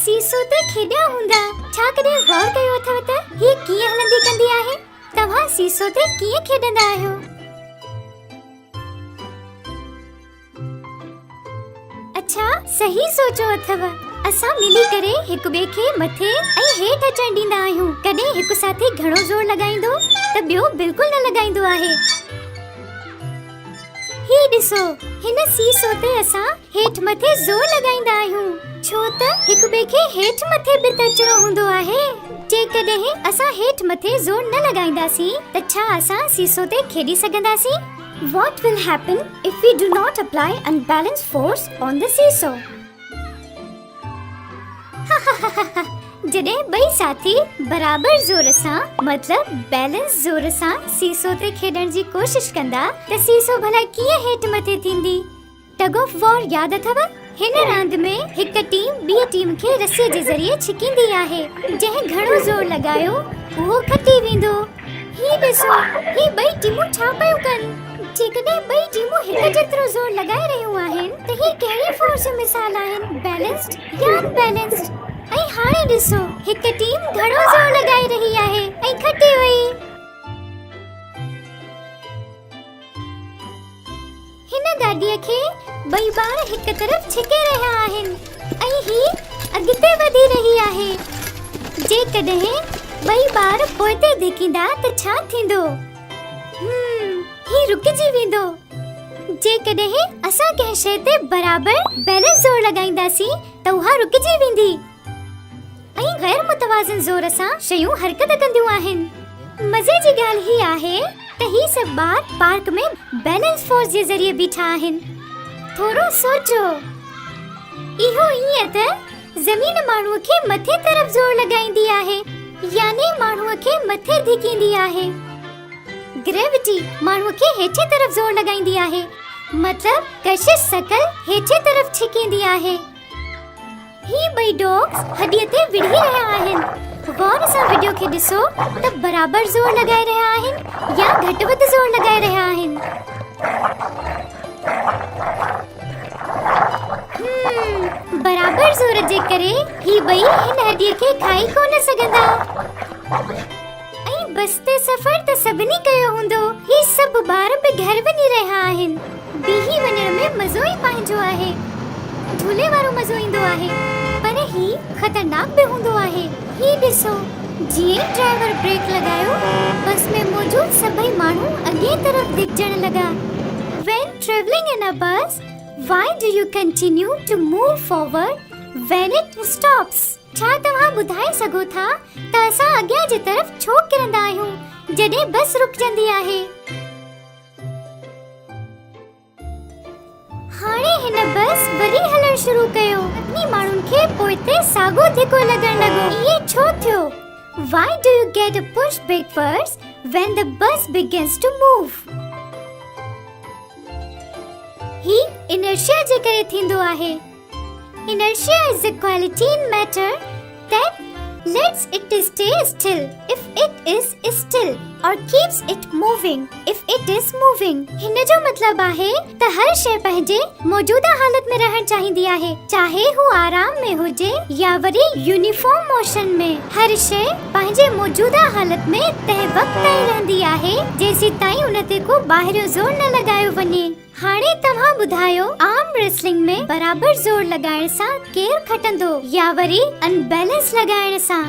सीसो ते खेॾिया हूंदा। छा कॾहिं गौर कयो अथव त हीअ कीअं हलंदी कंदी आहे? तव्हां सीसो ते कीअं खेॾंदा आहियो? अच्छा, सही सोचो अथव। असां मिली करे हिक ॿिए खे मथे ऐं हेठ अचण ॾींदा आहियूं। कॾहिं हिकु साथी घणो ज़ोर लॻाईंदो त ॿियो बिल्कुल न लॻाईंदो आहे। ही ॾिसो, हिन सीसो ते असां हेठ मथे ज़ोर लॻाईंदा आहियूं, छो त हिक ॿिए खे हेठ मथे बि त अचणो हूंदो आहे। जेकॾहिं असां हेठ मथे ज़ोर न लॻाईंदासीं त छा असां सीसो ते खेॾी सघंदासीं? What will happen if we do not apply unbalanced force on the seesaw? जॾहिं ॿई साथी बराबर ज़ोर सां मतलब बैलेंस ज़ोर सां सीसो ते खेॾण जी कोशिश कंदा त सीसो भला कीअं हेठ मथे थींदी? टग ऑफ वॉर याद अथव? हिन रांद में हिक टीम ॿी टीम खे रस्सीअ जे ज़रिए छिकींदी आहे। जंहिं घणो ज़ोर लॻायो उहो खटी वेंदो। ही ॾिसो, ही ॿई टीमूं छा पियूं कनि? जेकॾहिं ॿई टीमूं हिक जेतिरो ज़ोर लॻाए रहियूं आहिनि त ही कहिड़ी फोर्स जो मिसाल आहिनि, बैलेंस्ड या अनबैलेंस्ड? ऐं हाणे ॾिसो, हिक टीम घणो ज़ोर लॻाए रही आहे ऐं खटी वई। हिन गाॾीअ खे ॿई ॿार हिक तरफ़ छिके रहिया आहिनि ऐं ही अॻिते वधी रही आहे। जेकॾहिं ॿई ॿार पोइते धिकींदा त छा थींदो? ही रुकिजी वेंदो। जेकॾहिं असां कंहिं शइ ते बराबर बैलेंस ज़ोर लॻाईंदासीं त उहा रुकिजी वेंदी। ऐं गैर मुतवाज़िन ज़ोर सां शयूं हरकत कंदियूं आहिनि। मज़े जी ॻाल्हि ही आहे त ही सभु ॿार पार्क में बैलेंस फोर्स जे ज़रिए बीठा आहिनि। थोरो सोचो, इहो ईअं त ज़मीन माण्हूअ खे मथे तरफ़ ज़ोर लॻाईंदी आहे, यानी माण्हूअ खे मथे धिकींदी आहे। ग्रेविटी माण्हूअ खे हेठे तरफ़ ज़ोर लॻाईंदी आहे, मतलब कशिश शकल हेठे तरफ़ छिकींदी आहे। ही ॿई डॉग्स हॾीअ ते विढ़ी रहिया आहिनि। गौर सां वीडियो खे ॾिसो त बराबर ज़ोर लॻाए रहिया आहिनि या घटि वधि ज़ोर लॻाए रहिया आहिनि। बराबर ज़ोर जे करे ही ॿई हिन हॾीअ खे खाई कोन सघंदा। ऐं बस ते सफ़र त सभिनी कयो हूंदो। ही सभु ॿार बि घर वञी रहिया आहिनि। बीही वञण में मज़ो ई पंहिंजो आहे। झूले वारो मज़ो ईंदो आहे, पर ही ख़तरनाक भी हूंदो आहे। ही ॾिसो, जीअं ड्राइवर ब्रेक लॻायो, बस में मौजूद सभई माण्हू अॻे तरफ़ धिकजण लॻा। When traveling in a bus, why do you continue to move forward when it stops? छा तव्हां ॿुधाए सघो था त असां अॻियां जी तरफ़ छो किरंदा आहियूं जॾहिं बस रुकजंदी आहे? हाणे हिन बस वरी हलण शुरू कयो। सभिनी माण्हुनि खे पोइते साॻियो धिको लॻण लॻो। इहे छो थियो? Why do you get a push backwards when the bus begins to move? ही inertia जे करे थींदो आहे। Inertia is a quality in matter that lets it stay still if it is still or keeps it moving if it is moving. हिन जो मतलब आहे त हर शइ पंहिंजे मौजूदा हालत में रहण चाहींदी आहे, चाहे हू आराम में हुजे या वरी यूनिफॉर्म मोशन में। हर शइ पंहिंजे मौजूदा हालत में तंहिं वक़्त ताईं रहंदी आहे जेसीं ताईं उन ते को ॿाहिरियों ज़ोर न लॻायो वञे। हाणे तव्हां ॿुधायो, आर्म रेसलिंग में बराबर ज़ोर लॻाइण सां केरु खटंदो या वरी अनबैलेंस लॻाइण सां?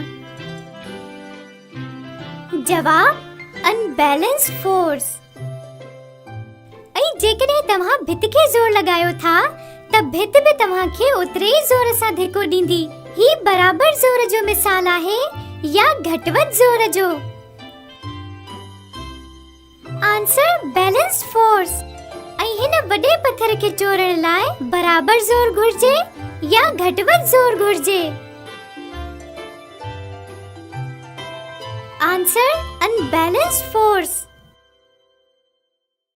जवाब, अनबैलेंस फोर्स। ऐं जेकॾहिं तव्हां भित खे ज़ोर लॻायो था त भित बि तव्हां खे ओतिरे ई ज़ोर सां धिको ॾींदी। ही बराबर ज़ोर जो मिसाल आहे या घटि वधि ज़ोर जो? Answer, balance force. ऐं हिन वॾे पत्थर खे चोरण लाइ बराबर ज़ोर घुर्जे या घटि वधि ज़ोर घुर्जे? Answer, unbalanced force.